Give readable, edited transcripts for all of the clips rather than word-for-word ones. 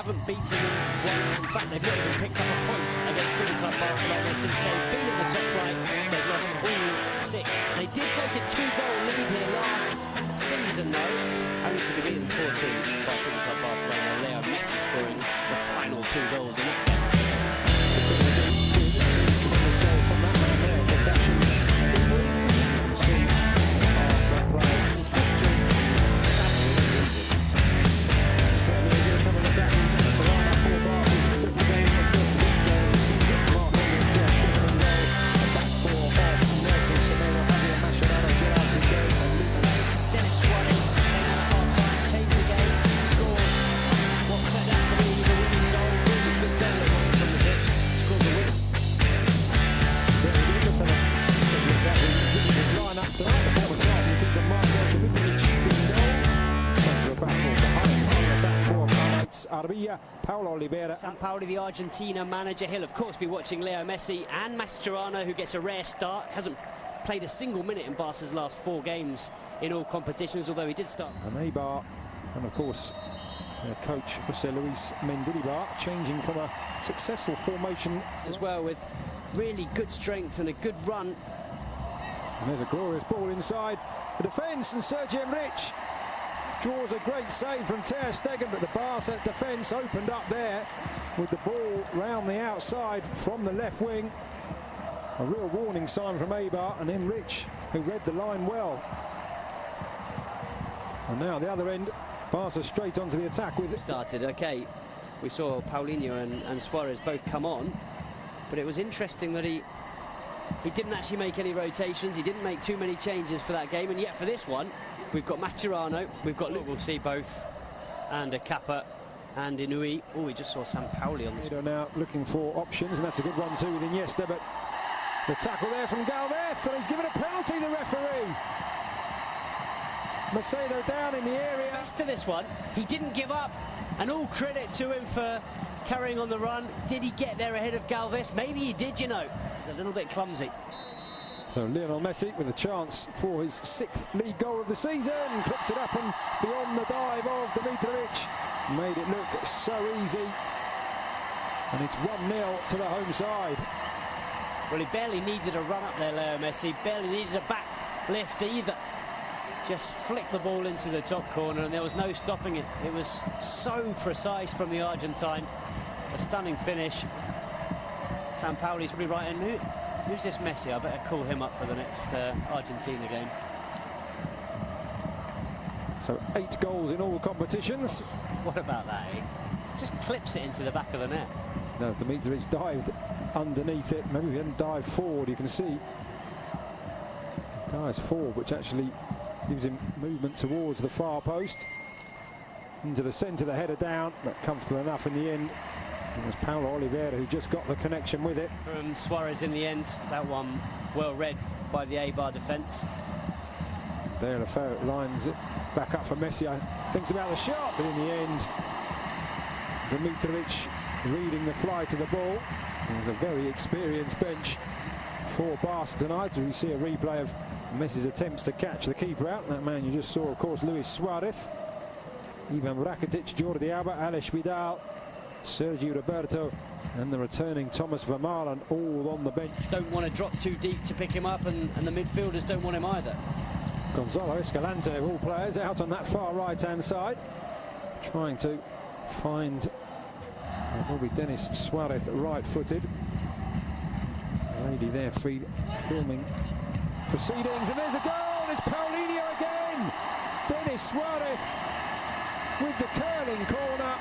haven't beaten them once. In fact, they've not even picked up a point against Football Club Barcelona since they've been in the top flight. They've lost all 6. They did take a 2-goal lead here last season, though, only to be beaten 4-2 by Football Club Barcelona. Lionel Messi scoring the final 2 goals in it. Denis Suarez came out at half-time, changed the game, scored what turned out to be the winning goal. Really good goal it was from the pitch, scored the win. Line up tonight, the former champion, you think that Marcelo Paulo Oliveira. Sampaoli, the Argentina manager, he'll of course be watching Leo Messi and Mascherano, who gets a rare start. Hasn't played a single minute in Barca's last 4 games in all competitions, although he did start. And Eibar, and of course their coach José Luis Mendilibar, changing from a successful formation as well, with really good strength and a good run. And there's a glorious ball inside the defence, and Sergio Enrich draws a great save from Ter Stegen, but the Barca defence opened up there with the ball round the outside from the left wing. A real warning sign from Eibar, and Enrich, who read the line well. And now the other end, Barca straight onto the attack with it. Started, okay. We saw Paulinho and Suarez both come on, but it was interesting that he didn't actually make any rotations. He didn't make too many changes for that game, and yet for this one, we've got Mascherano, we've got Luke, we'll see both, and a Kappa and Inui. Oh, we just saw Sampaoli on the screen. Now looking for options, and that's a good one too with Iniesta, but the tackle there from Galvez, and he's given a penalty, the referee. Macedo down in the area. Best to this one, he didn't give up, and all credit to him for carrying on the run. Did he get there ahead of Galvez? Maybe he did, you know. He's a little bit clumsy. So Lionel Messi with a chance for his 6th league goal of the season, clips it up and beyond the dive of Dimitrovic. Made it look so easy, and it's 1-0 to the home side. Well, he barely needed a run up there, Leo Messi, barely needed a back lift either. Just flicked the ball into the top corner, and there was no stopping it. It was so precise from the Argentine. A stunning finish. Sampaoli's probably right in. Who's this Messi? I better call him up for the next Argentina game. So 8 goals in all competitions. What about that, eh? Just clips it into the back of the net. Now Dimitrovic dived underneath it. Maybe if he hadn't dived forward, you can see. He dives forward, which actually gives him movement towards the far post. Into the centre, the header down, but comfortable enough in the end. It was Paulo Oliveira who just got the connection with it. From Suarez in the end, that one well read by the Eibar defence. There the ferret lines it back up for Messi. Thinks about the shot, but in the end, Dimitrovic reading the fly to the ball. There's a very experienced bench for Barca tonight. We see a replay of Messi's attempts to catch the keeper out. That man you just saw, of course, Luis Suarez, Ivan Rakitic, Jordi Alba, Alex Vidal, Sergio Roberto, and the returning Thomas Vermaelen, all on the bench. Don't want to drop too deep to pick him up, and the midfielders don't want him either. Gonzalo Escalante, of all players, out on that far right-hand side, trying to find will be Denis Suarez, right-footed. Lady there filming proceedings, and there's a goal. It's Paulinho again. Denis Suarez with the curling corner,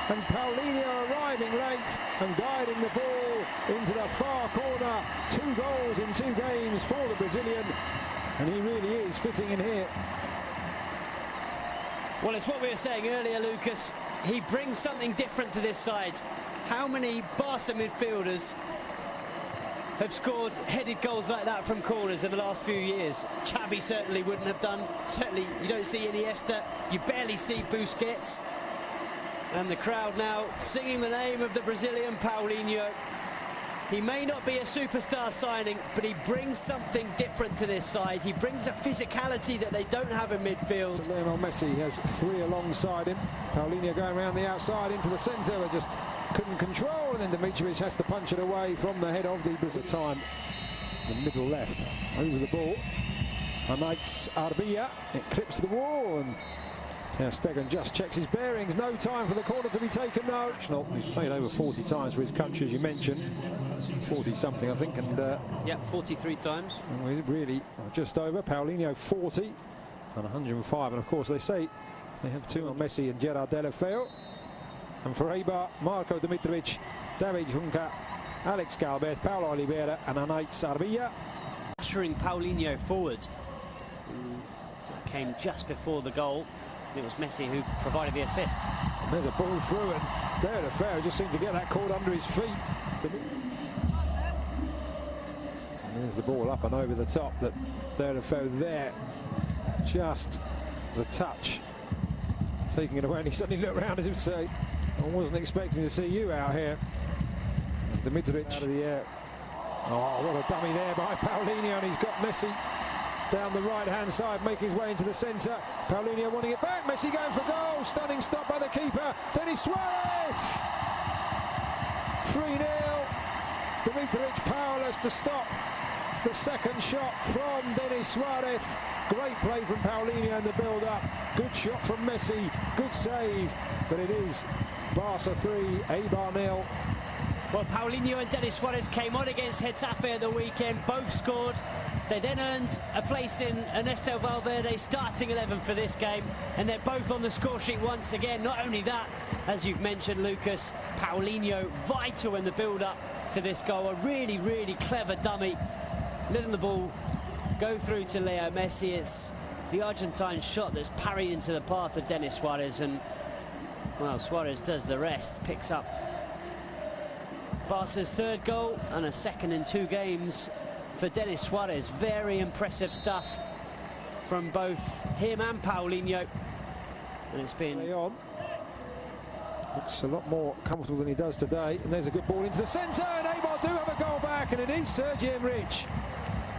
and Paulinho arriving late and guiding the ball into the far corner. 2 goals in 2 games for the Brazilian, and he really is fitting in here. Well, it's what we were saying earlier, Lucas. He brings something different to this side. How many Barca midfielders have scored headed goals like that from corners in the last few years? Xavi certainly wouldn't have done. Certainly you don't see Iniesta. You barely see Busquets. And the crowd now singing the name of the Brazilian Paulinho. He may not be a superstar signing, but he brings something different to this side. He brings a physicality that they don't have in midfield. So Lionel Messi has three alongside him. Paulinho going around the outside into the centre, but just couldn't control, and then Dimitrovic has to punch it away from the head of the Brazil time. The middle left, over the ball. Denis Suarez, it clips the wall, and Ter Stegen just checks his bearings. No time for the corner to be taken though. He's played over 40 times for his country, as you mentioned. 40-something, I think, and yeah, 43 times. And really just over. Paulinho 40 and 105, and of course they say they have two on Messi and Gerard Deulofeu. And for Eibar, Marco Dimitrovic, David Junca, Alex Galvez, Paulo Oliveira, and Denis Suarez. Ushering Paulinho forward. Came just before the goal. It was Messi who provided the assist. And there's a ball through, and Deulofeu just seemed to get that caught under his feet. And there's the ball up and over the top. That Deulofeu there, just the touch, taking it away, and he suddenly looked around as if to say, I wasn't expecting to see you out here. Dimitrovic out of the air. Oh, what a dummy there by Paulinho, and he's got Messi down the right-hand side, making his way into the centre. Paulinho wanting it back. Messi going for goal. Stunning stop by the keeper, Denis Suarez. 3-0. Dimitrovic powerless to stop the second shot from Denis Suarez. Great play from Paulinho in the build-up. Good shot from Messi. Good save. But it is Barca 3, Eibar 0. Well, Paulinho and Denis Suarez came on against Getafe at the weekend. Both scored. They then earned a place in Ernesto Valverde's starting 11 for this game, and they're both on the score sheet once again. Not only that, as you've mentioned, Lucas, Paulinho vital in the build-up to this goal. A really, really clever dummy, letting the ball go through to Leo Messi. It's the Argentine shot that's parried into the path of Denis Suarez, and well, Suarez does the rest, picks up Barca's third goal and a second in 2 games for Denis Suarez. Very impressive stuff from both him and Paulinho, and it's been looks a lot more comfortable than he does today. And there's a good ball into the centre, and Eibar do have a goal back, and it is Sergio Enrich.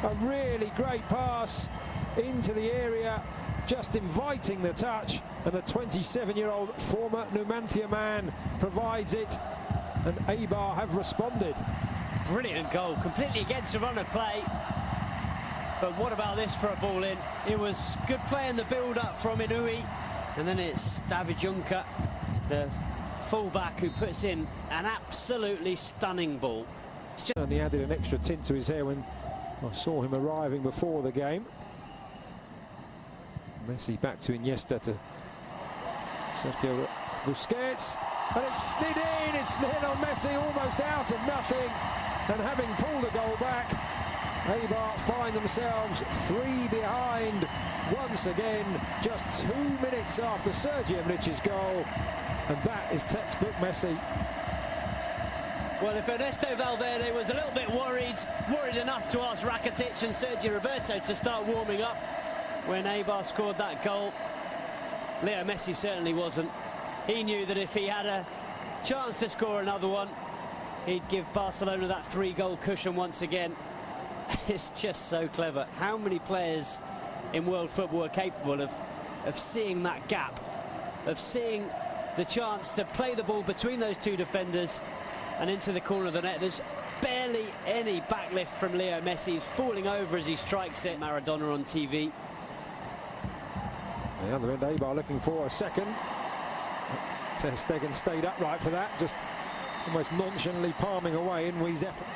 A really great pass into the area, just inviting the touch, and the 27-year-old former Numancia man provides it, and Eibar have responded. Brilliant goal, completely against the run of play. But what about this for a ball in? It was good play in the build-up from Inui, and then it's David Junca, the full-back, who puts in an absolutely stunning ball. And he added an extra tint to his hair when I saw him arriving before the game. Messi back to Iniesta, to Sergio Busquets, and it's slid in. It's Lionel Messi almost out of nothing, and having pulled a goal back, Eibar find themselves 3 behind once again, just 2 minutes after Sergio Enrich's goal, and that is textbook Messi. Well, if Ernesto Valverde was a little bit worried enough to ask Rakitic and Sergio Roberto to start warming up when Eibar scored that goal, Leo Messi certainly wasn't. He knew that if he had a chance to score another one, he'd give Barcelona that 3-goal cushion once again. It's just so clever. How many players in world football are capable of seeing that gap, of seeing the chance to play the ball between those 2 defenders and into the corner of the net? There's barely any backlift from Leo Messi. He's falling over as he strikes it. Maradona on TV. The other end, Eibar looking for a second. Ter Stegen stayed upright for that, just almost nonchalantly palming away Inui's effort.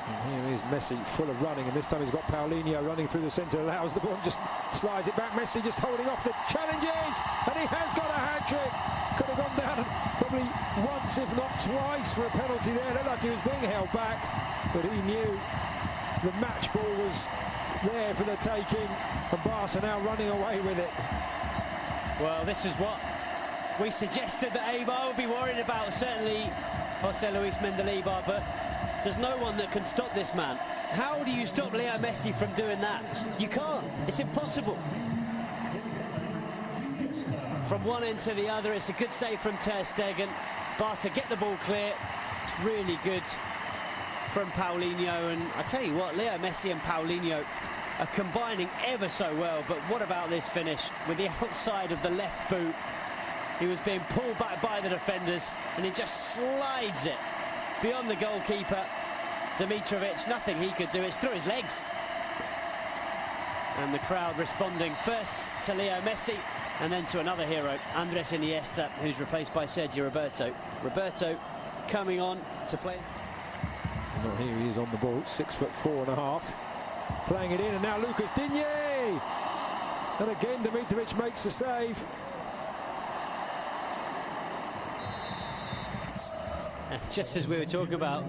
And here is Messi, full of running, and this time he's got Paulinho running through the centre, allows the ball, just slides it back. Messi just holding off the challenges, and he has got a hat-trick. Could have gone down probably once, if not twice, for a penalty there. Looked like he was being held back, but he knew the match ball was there for the taking, and Barca now running away with it. Well, this is what we suggested that Eibar would be worried about, certainly Jose Luis Mendilibar, but there's no one that can stop this man. How do you stop Leo Messi from doing that? You can't. It's impossible. From one end to the other, it's a good save from Ter Stegen. Barca get the ball clear. It's really good from Paulinho, and I tell you what, Leo Messi and Paulinho are combining ever so well. But what about this finish with the outside of the left boot? He was being pulled back by the defenders, and he just slides it beyond the goalkeeper, Dimitrovic. Nothing he could do. It's through his legs. And the crowd responding first to Leo Messi and then to another hero, Andres Iniesta, who's replaced by Sergio Roberto. Roberto coming on to play. Well, here he is on the ball, 6'4.5", playing it in, and now Lucas Digne, and again Dimitrovic makes the save. And just as we were talking about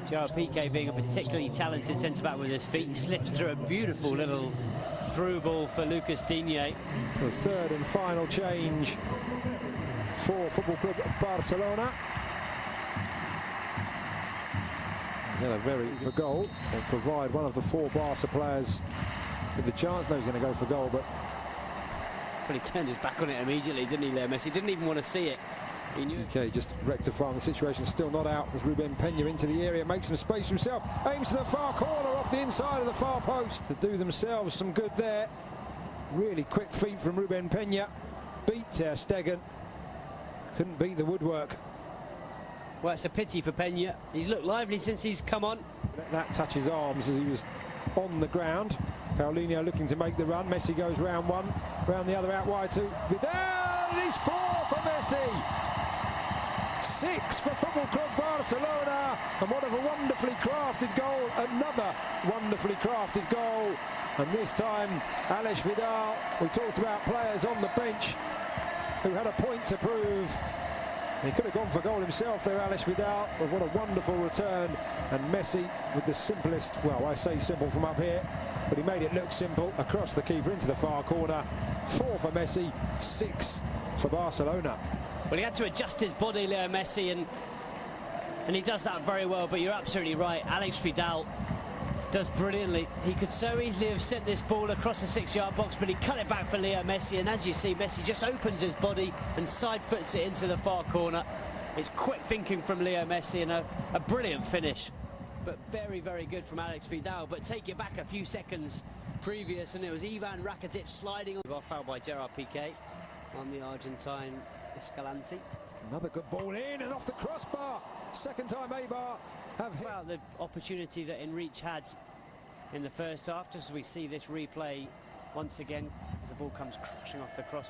Gerard Piqué being a particularly talented centre-back with his feet, he slips through a beautiful little through ball for Lucas Digne. So the third and final change for Football Club Barcelona. He's had a very for goal, or provide one of the four Barca players with the chance. No, he's going to go for goal, but well, he turned his back on it immediately, didn't he, Leo Messi? He didn't even want to see it. He knew. Okay, just rectifying the situation, still not out as Ruben Peña into the area, makes some space for himself, aims to the far corner off the inside of the far post to do themselves some good there. Really quick feet from Ruben Peña, beat Ter Stegen, couldn't beat the woodwork. Well, it's a pity for Peña. He's looked lively since he's come on. Let that touch his arms as he was on the ground. Paulinho looking to make the run. Messi goes round one, round the other, out wide to Vidal. It is 4 for Messi. 6 for Football Club Barcelona, and what a wonderfully crafted goal, another wonderfully crafted goal, and this time Alex Vidal. We talked about players on the bench who had a point to prove. He could have gone for goal himself there, Alex Vidal, but what a wonderful return, and Messi with the simplest, well, I say simple from up here, but he made it look simple, across the keeper into the far corner. 4 for Messi, 6 for Barcelona. Well, he had to adjust his body, Leo Messi, and he does that very well. But you're absolutely right. Alex Vidal does brilliantly. He could so easily have sent this ball across the 6-yard box, but he cut it back for Leo Messi. And as you see, Messi just opens his body and side foots it into the far corner. It's quick thinking from Leo Messi, and a brilliant finish. But very, very good from Alex Vidal. But take it back a few seconds previous, and it was Ivan Rakitic sliding on. Foul by Gerard Piqué on the Argentine Escalante. Another good ball in and off the crossbar. Second time Eibar have hit. About the opportunity that Enrich had in the first half, just as we see this replay once again as the ball comes crashing off the crossbar.